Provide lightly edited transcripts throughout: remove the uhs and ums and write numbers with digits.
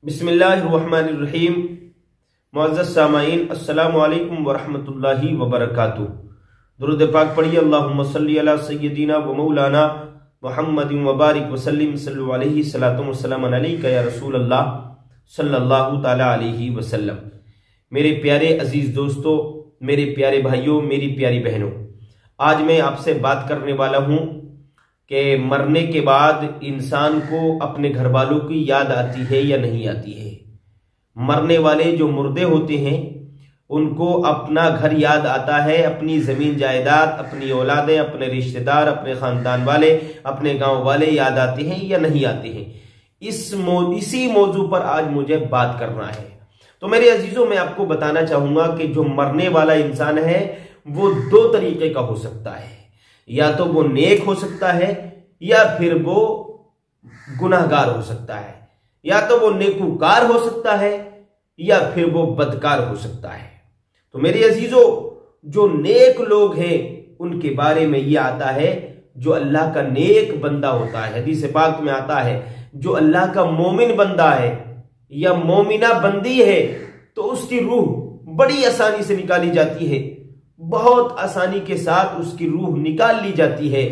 بسم اللہ الرحمن الرحیم۔ معزز سامعین، السلام علیکم ورحمۃ اللہ وبرکاتہ۔ درود پاک پڑھیے۔ اللہم صلی علی سیدنا و مولانا محمد وبارک وسلم، صلی علیہ الصلوۃ والسلام علیک یا رسول اللہ صلی اللہ تعالی علیہ وسلم۔ میرے پیارے عزیز دوستو، میرے پیارے بھائیوں، میری پیاری بہنوں، آج میں آپ سے بات کرنے والا ہوں کہ مرنے کے بعد انسان کو اپنے گھر والوں کی یاد آتی ہے یا نہیں آتی ہے۔ مرنے والے جو مردے ہوتے ہیں ان کو اپنا گھر یاد آتا ہے، اپنی زمین جائیداد، اپنی اولادیں، اپنے رشتہ دار، اپنے خاندان والے، اپنے گاؤں والے یاد آتے ہیں یا نہیں آتے ہیں۔ اسی موضوع پر آج مجھے بات کرنا ہے۔ تو میرے عزیزوں، میں آپ کو بتانا چاہوں گا کہ جو مرنے والا انسان ہے وہ دو طریقے کا ہو سکتا ہے، یا تو وہ نیک ہو سکتا ہے یا پھر وہ گناہگار ہو سکتا ہے، یا تو وہ نیکوکار ہو سکتا ہے یا پھر وہ بدکار ہو سکتا ہے۔ تو میرے عزیزوں، جو نیک لوگ ہیں ان کے بارے میں یہ آتا ہے، جو اللہ کا نیک بندہ ہوتا ہے، حدیث پاک میں آتا ہے جو اللہ کا مومن بندہ ہے یا مومنہ بندی ہے تو اس کی روح بڑی آسانی سے نکالی جاتی ہے، بہت آسانی کے ساتھ اس کی روح نکال لی جاتی ہے،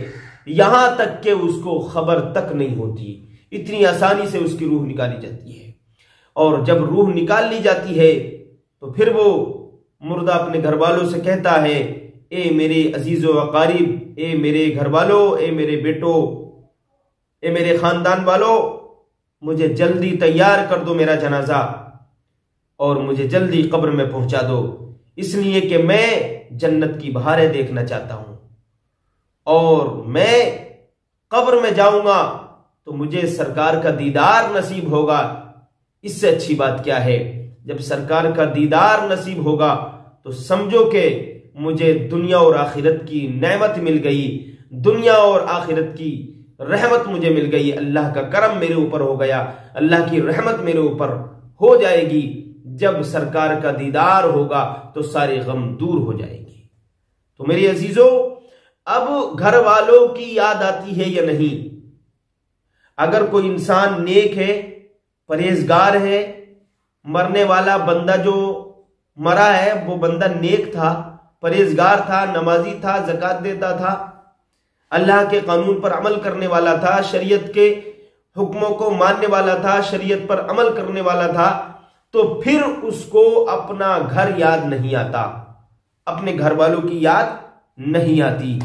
یہاں تک کہ اس کو خبر تک نہیں ہوتی، اتنی آسانی سے اس کی روح نکالی جاتی ہے۔ اور جب روح نکال لی جاتی ہے تو پھر وہ مردہ اپنے گھر والوں سے کہتا ہے، اے میرے عزیز و اقارب، اے میرے گھر والوں، اے میرے بیٹو، اے میرے خاندان والوں، مجھے جلدی تیار کر دو میرا جنازہ اور مجھے جلدی قبر میں پہنچا دو، اس لیے کہ میں جنت کی بہاریں دیکھنا چاہتا ہوں، اور میں قبر میں جاؤں گا تو مجھے سرکار کا دیدار نصیب ہوگا۔ اس سے اچھی بات کیا ہے؟ جب سرکار کا دیدار نصیب ہوگا تو سمجھو کہ مجھے دنیا اور آخرت کی نعمت مل گئی، دنیا اور آخرت کی رحمت مجھے مل گئی، اللہ کا کرم میرے اوپر ہو گیا، اللہ کی رحمت میرے اوپر ہو جائے گی۔ جب سرکار کا دیدار ہوگا تو سارے غم دور ہو جائے گی۔ تو میری عزیزوں، اب گھر والوں کی یاد آتی ہے یا نہیں؟ اگر کوئی انسان نیک ہے، پرہیزگار ہے، مرنے والا بندہ جو مرا ہے وہ بندہ نیک تھا، پرہیزگار تھا، نمازی تھا، زکوٰۃ دیتا تھا، اللہ کے قانون پر عمل کرنے والا تھا، شریعت کے حکموں کو ماننے والا تھا، شریعت پر عمل کرنے والا تھا، تو پھر اس کو اپنا گھر یاد نہیں آتا، اپنے گھر والوں کی یاد نہیں آتی،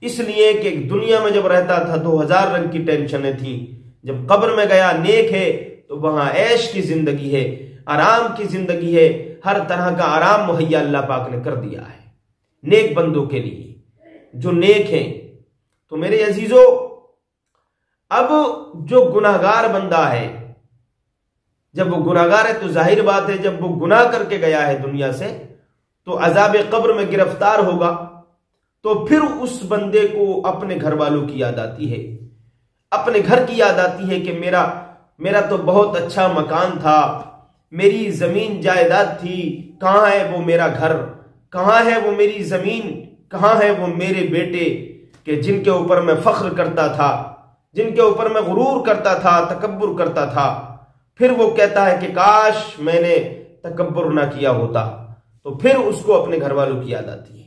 اس لیے کہ دنیا میں جب رہتا تھا تو ہزار رنگ کی ٹینشنیں تھیں، جب قبر میں گیا نیک ہے تو وہاں عیش کی زندگی ہے، آرام کی زندگی ہے، ہر طرح کا آرام مہیا اللہ پاک نے کر دیا ہے نیک بندوں کے لیے جو نیک ہیں۔ تو میرے عزیزوں، اب جو گناہگار بندہ ہے، جب وہ گناہگار ہے تو ظاہر بات ہے جب وہ گناہ کر کے گیا ہے دنیا سے تو عذاب قبر میں گرفتار ہوگا، تو پھر اس بندے کو اپنے گھر والوں کی یاد آتی ہے، اپنے گھر کی یاد آتی ہے کہ میرا تو بہت اچھا مکان تھا، میری زمین جائیداد تھی، کہاں ہے وہ میرا گھر، کہاں ہے وہ میری زمین، کہاں ہے وہ میرے بیٹے کہ جن کے اوپر میں فخر کرتا تھا، جن کے اوپر میں غرور کرتا تھا، تکبر کرتا تھا۔ پھر وہ کہتا ہے کہ کاش میں نے تکبر نہ کیا ہوتا، تو پھر اس کو اپنے گھر والوں کی یاد آتی ہے۔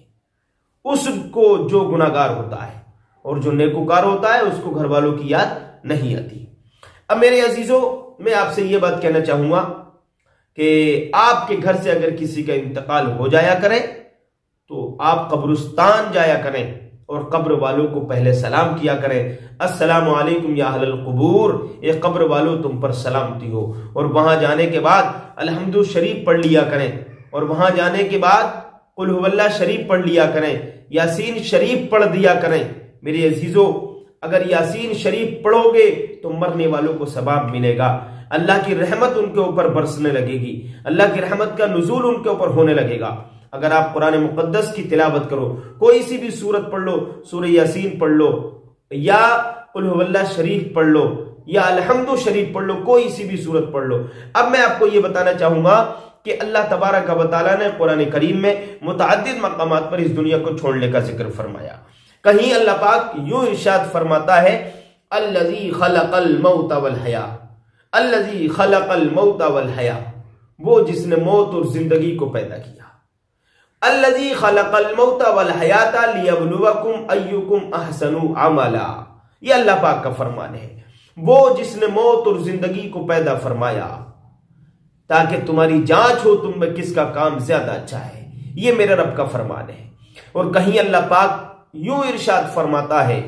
اس کو جو گناہگار ہوتا ہے اور جو نیکوکار ہوتا ہے اس کو گھر والوں کی یاد نہیں آتی۔ اب میرے عزیزوں، میں آپ سے یہ بات کہنا چاہوں گا کہ آپ کے گھر سے اگر کسی کا انتقال ہو جایا کرے تو آپ قبرستان جایا کریں اور قبر والوں کو پہلے سلام کیا کریں، السلام علیکم یا اہل القبور، اے قبر والوں تم پر سلامتی ہو، اور وہاں جانے کے بعد الحمد شریف پڑھ لیا کریں، اور وہاں جانے کے بعد قل هو اللہ شریف پڑھ لیا کریں، یاسین شریف پڑھ دیا کریں۔ میرے عزیزوں، اگر یاسین شریف پڑھو گے تو مرنے والوں کو ثواب ملے گا، اللہ کی رحمت ان کے اوپر برسنے لگے گی، اللہ کی رحمت کا نزول ان کے اوپر ہونے لگے گا۔ اگر آپ قرآن مقدس کی تلاوت کرو، کوئی سی بھی سورت پڑھ لو، سورہ یاسین پڑھ لو، یا قل هو اللہ شریف پڑھ لو، یا الحمد شریف پڑھ لو، کوئی سی بھی سورت پڑھ لو۔ اب میں آپ کو یہ بتانا چاہوں گا کہ اللہ تبارک و تعالیٰ نے قرآن کریم میں متعدد مقامات پر اس دنیا کو چھوڑنے کا ذکر فرمایا۔ کہیں اللہ پاک یوں ارشاد فرماتا ہے، الذی خلق الموت والحیاۃ، الذی خلق الموت والحیا، وہ جس نے موت اور زندگی کو پیدا کیا. الذی خلق الموت والحیات لیبلوکم ایکم احسن عملا، یہ اللہ پاک کا فرمان ہے. وہ جس نے موت اور زندگی کو پیدا فرمایا تاکہ تمہاری جانچ ہو تم میں کس کا کام زیادہ اچھا ہے. یہ میرے رب کا فرمان ہے. اور کہیں اللہ پاک یوں ارشاد فرماتا ہے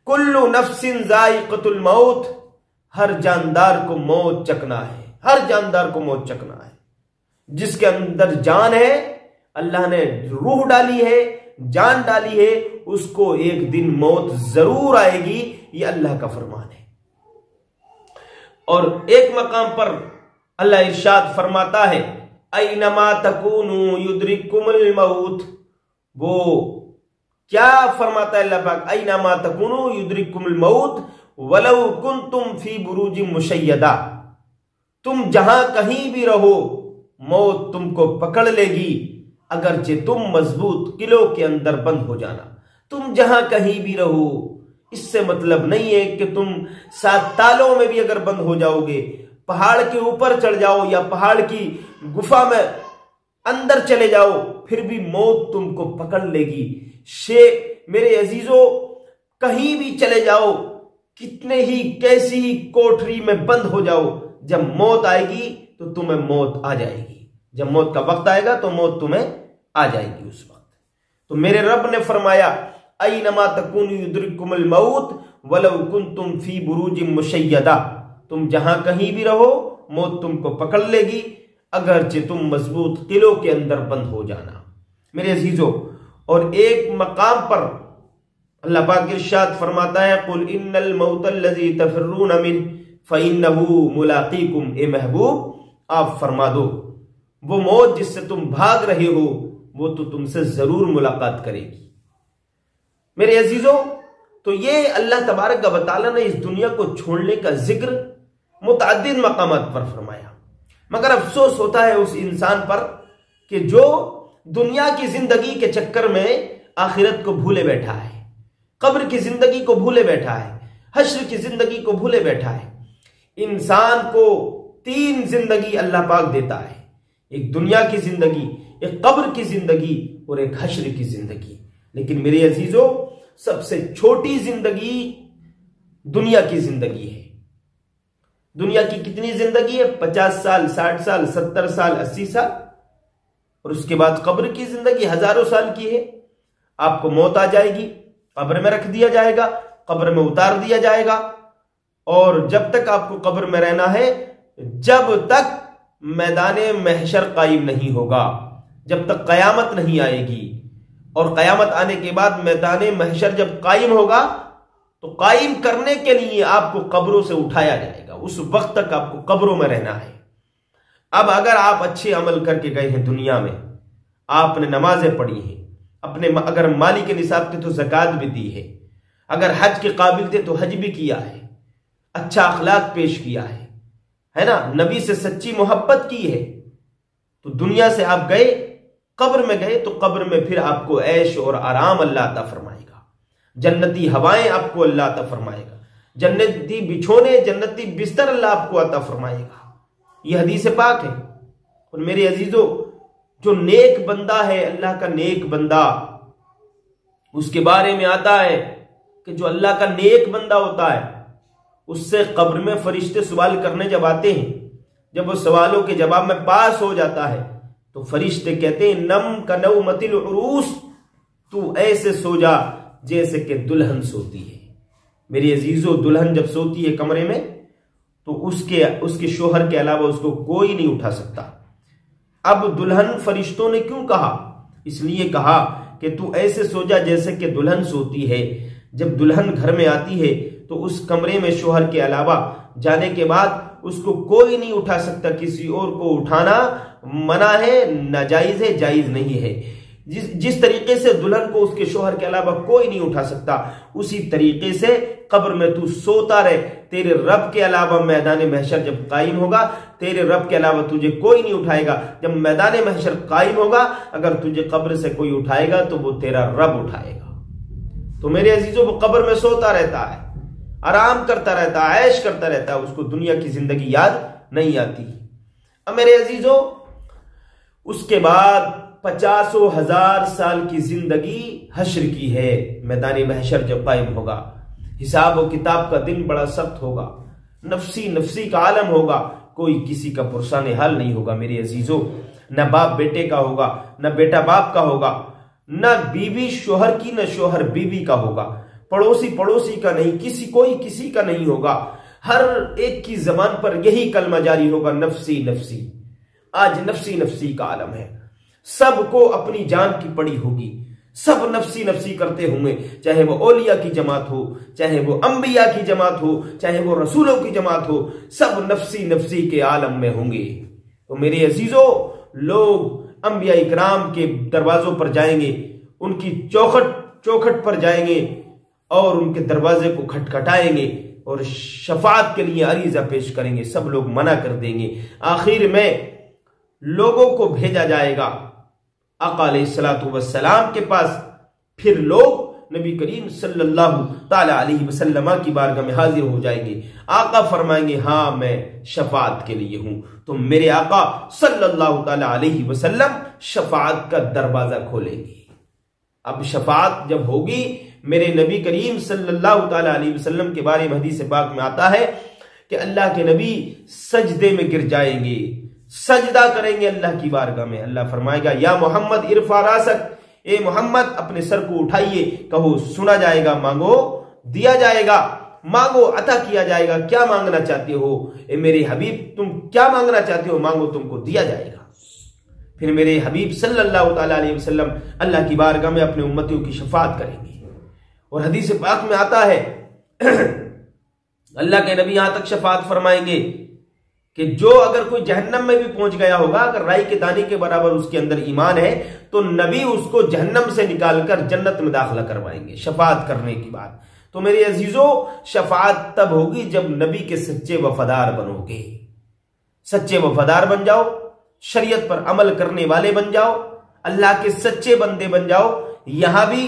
کل نفس ذائقۃ الموت، ہر جاندار کو موت چکنا ہے. ہر جاندار کو موت چکنا ہے. جس کے اندر جان ہے، اللہ نے روح ڈالی ہے، جان ڈالی ہے، اس کو ایک دن موت ضرور آئے گی. یہ اللہ کا فرمان ہے. اور ایک مقام پر اللہ ارشاد فرماتا ہے اینما تکونوا یدرککم الموت. وہ کیا فرماتا ہے اللہ پاک؟ اینما تکونوا یدرککم الموت ولو کنتم فی بروج مشیدہ. تم جہاں کہیں بھی رہو موت تم کو پکڑ لے گی، اگرچہ تم مضبوط قلعوں کے اندر بند ہو جانا. تم جہاں کہیں بھی رہو، اس سے مطلب نہیں ہے کہ تم 7 تالوں میں بھی اگر بند ہو جاؤ گے، پہاڑ کے اوپر چڑھ جاؤ یا پہاڑ کی گفا میں اندر چلے جاؤ، پھر بھی موت تم کو پکڑ لے گی. میرے عزیزوں، کہیں بھی چلے جاؤ، کتنے ہی کیسی ہی کوٹری میں بند ہو جاؤ، جب موت آئے گی تو تمہیں موت آ جائے گی. جب موت کا وقت آئے گا تو موت تمہیں آ جائے گی اس وقت. تو میرے رب نے فرمایا اینما تکونوا یدرککم الموت ولو کنتم فی بروج مشیدہ. تم جہاں کہیں بھی رہو موت تم کو پکڑ لے گی، اگرچہ تم مضبوط قلعوں کے اندر بند ہو جانا. میرے عزیزوں، اور ایک مقام پر اللہ پاک ارشاد فرماتا ہے قل ان الموت الذی تفرون منہ فإنہ ملاقیکم. اے محبوب آپ فرما دو وہ موت جس سے تم بھاگ رہے ہو وہ تو تم سے ضرور ملاقات کرے گی. میرے عزیزوں، تو یہ اللہ تبارک و تعالیٰ نے اس دنیا کو چھوڑنے کا ذکر متعدد مقامات پر فرمایا، مگر افسوس ہوتا ہے اس انسان پر کہ جو دنیا کی زندگی کے چکر میں آخرت کو بھولے بیٹھا ہے، قبر کی زندگی کو بھولے بیٹھا ہے، حشر کی زندگی کو بھولے بیٹھا ہے. انسان کو 3 زندگی اللہ پاک دیتا ہے، ایک دنیا کی زندگی، ایک قبر کی زندگی اور ایک حشر کی زندگی. لیکن میرے عزیزوں، سب سے چھوٹی زندگی دنیا کی زندگی ہے. دنیا کی کتنی زندگی ہے؟ 50 سال، 60 سال، 70 سال، 80 سال. اور اس کے بعد قبر کی زندگی ہزاروں سال کی ہے. آپ کو موت آ جائے گی، قبر میں رکھ دیا جائے گا، قبر میں اتار دیا جائے گا. اور جب تک آپ کو قبر میں رہنا ہے، جب تک میدان محشر قائم نہیں ہوگا، جب تک قیامت نہیں آئے گی. اور قیامت آنے کے بعد میدان محشر جب قائم ہوگا تو قائم کرنے کے لیے آپ کو قبروں سے اٹھایا جائے گا. اس وقت تک آپ کو قبروں میں رہنا ہے. اب اگر آپ اچھے عمل کر کے گئے ہیں دنیا میں، آپ نے نمازیں پڑھی ہیں، اگر مالی کے نصاب تھے تو زکوٰۃ بھی دی ہے، اگر حج کے قابل تھے تو حج بھی کیا ہے، اچھا اخلاق پیش کیا ہے نا، نبی سے سچی محبت کی ہے، تو دنیا سے آپ گئے، قبر میں گئے، تو قبر میں پھر آپ کو عیش اور آرام اللہ عطا فرمائے گا. جنتی ہوائیں آپ کو اللہ عطا فرمائے گا، جنتی بچھونے، جنتی بستر اللہ آپ کو عطا فرمائے گا. یہ حدیث پاک ہے. اور میرے عزیزوں، جو نیک بندہ ہے، اللہ کا نیک بندہ، اس کے بارے میں آتا ہے کہ جو اللہ کا نیک بندہ ہوتا ہے اس سے قبر میں فرشتے سوال کرنے جب آتے ہیں، جب وہ سوالوں کے جواب میں پاس ہو جاتا ہے تو فرشتے کہتے ہیں نم کنومت العروس، تو ایسے سو جا جیسے کہ دلہن سوتی ہے. میری عزیزو، دلہن جب سوتی ہے کمرے میں تو اس کے شوہر کے علاوہ اس کو کوئی نہیں اٹھا سکتا. اب دلہن فرشتوں نے کیوں کہا؟ اس لیے کہا کہ تو ایسے سو جا جیسے کہ دلہن سوتی ہے. جب دلہن گھر میں آتی ہے تو اس کمرے میں شوہر کے علاوہ جانے کے بعد اس کو کوئی نہیں اٹھا سکتا. کسی اور کو اٹھانا منع ہے، ناجائز ہے، جائز نہیں ہے. جس طریقے سے دلہن کو اس کے شوہر کے علاوہ کوئی نہیں اٹھا سکتا، اسی طریقے سے قبر میں تو سوتا رہے. تیرے رب کے علاوہ میدان محشر جب قائم ہوگا، تیرے رب کے علاوہ تجھے کوئی نہیں اٹھائے گا. جب میدان محشر قائم ہوگا، اگر تجھے قبر سے کوئی اٹھائے گا تو وہ تیرا رب اٹھائے گا. تو میرے عزیزوں، وہ قبر میں سوتا رہتا ہے آرام کرتا رہتا، عیش کرتا رہتا، اس کو دنیا کی زندگی یاد نہیں آتی۔ اب میرے عزیزو، اس کے بعد 50,000 سال کی زندگی حشر کی ہے۔ میدان محشر جب قائم ہوگا، حساب و کتاب کا دن بڑا سخت ہوگا، نفسی نفسی کا عالم ہوگا، کوئی کسی کا پرسان حال نہیں ہوگا میرے عزیزو۔ نہ باپ بیٹے کا ہوگا، نہ بیٹا باپ کا ہوگا، نہ بیوی شوہر کی، نہ شوہر بیوی کا ہوگا، پڑوسی پڑوسی کا نہیں، کوئی کسی کا نہیں ہوگا۔ ہر ایک کی زبان پر یہی کلمہ جاری ہوگا، نفسی نفسی۔ آج نفسی نفسی کا عالم ہے، سب کو اپنی جان کی پڑی ہوگی، سب نفسی نفسی کرتے ہوں گے، چاہے وہ اولیاء کی جماعت ہو، چاہے وہ انبیاء کی جماعت ہو، چاہے وہ رسولوں کی جماعت ہو، سب نفسی نفسی کے عالم میں ہوں گے۔ تو میرے عزیزو، لوگ انبیاء اکرام کے دروازوں پر جائیں گے، ان کی چوکھٹ پر جائیں گے اور ان کے دروازے کو کھٹکھٹائیں گے اور شفاعت کے لیے عریضہ پیش کریں گے، سب لوگ منع کر دیں گے۔ آخر میں لوگوں کو بھیجا جائے گا آقا علیہ السلام کے پاس، پھر لوگ نبی کریم صلی اللہ تعالی علیہ وسلم کی بارگاہ میں حاضر ہو جائیں گے۔ آقا فرمائیں گے ہاں میں شفاعت کے لیے ہوں، تو میرے آقا صلی اللہ تعالی علیہ وسلم شفاعت کا دروازہ کھولیں گے۔ اب شفاعت جب ہوگی، میرے نبی کریم صلی اللہ تعالی علیہ وسلم کے بارے میں حدیث پاک میں آتا ہے کہ اللہ کے نبی سجدے میں گر جائیں گے، سجدہ کریں گے اللہ کی بارگاہ میں۔ اللہ فرمائے گا یا محمد ارفع راسک، اے محمد اپنے سر کو اٹھائیے، کہو سنا جائے گا، مانگو دیا جائے گا، مانگو عطا کیا جائے گا، کیا مانگنا چاہتے ہو اے میرے حبیب، تم کیا مانگنا چاہتے ہو مانگو، تم کو دیا جائے گا۔ پھر میرے حبیب صلی اللہ تعالی علیہ وسلم اللہ کی بارگاہ میں اپنے امتیوں کی شفاعت کریں گے۔ اور حدیث پاک میں آتا ہے اللہ کے نبی یہاں تک شفاعت فرمائیں گے کہ جو اگر کوئی جہنم میں بھی پہنچ گیا ہوگا، اگر رائی کے دانے کے برابر اس کے اندر ایمان ہے، تو نبی اس کو جہنم سے نکال کر جنت میں داخلہ کروائیں گے شفاعت کرنے کی بات۔ تو میرے عزیزو، شفاعت تب ہوگی جب نبی کے سچے وفادار بنو گے۔ سچے وفادار بن جاؤ، شریعت پر عمل کرنے والے بن جاؤ، اللہ کے سچے بندے بن جاؤ، یہاں بھی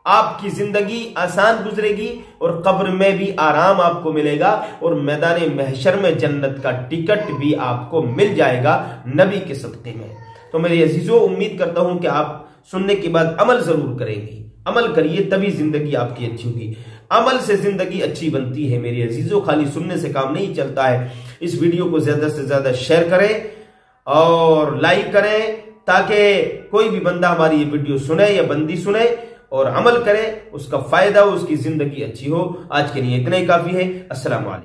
آپ کی زندگی آسان گزرے گی اور قبر میں بھی آرام آپ کو ملے گا، اور میدان محشر میں جنت کا ٹکٹ بھی آپ کو مل جائے گا نبی کے صدقے میں۔ تو میرے عزیزو، امید کرتا ہوں کہ آپ سننے کے بعد عمل ضرور کریں گے، عمل کریے تبھی زندگی آپ کی اچھی ہوگی۔ عمل سے زندگی اچھی بنتی ہے میرے عزیزو، خالی سننے سے کام نہیں چلتا ہے۔ اس ویڈیو کو زیادہ سے زیادہ شیئر کریں اور لائک کریں تاکہ کوئی بھی بندہ ہماری یہ ویڈیو سنے یا بندی سنے اور عمل کرے، اس کا فائدہ ہو، اس کی زندگی اچھی ہو۔ آج کے لیے اتنا ہی کافی ہے۔ السلام علیکم۔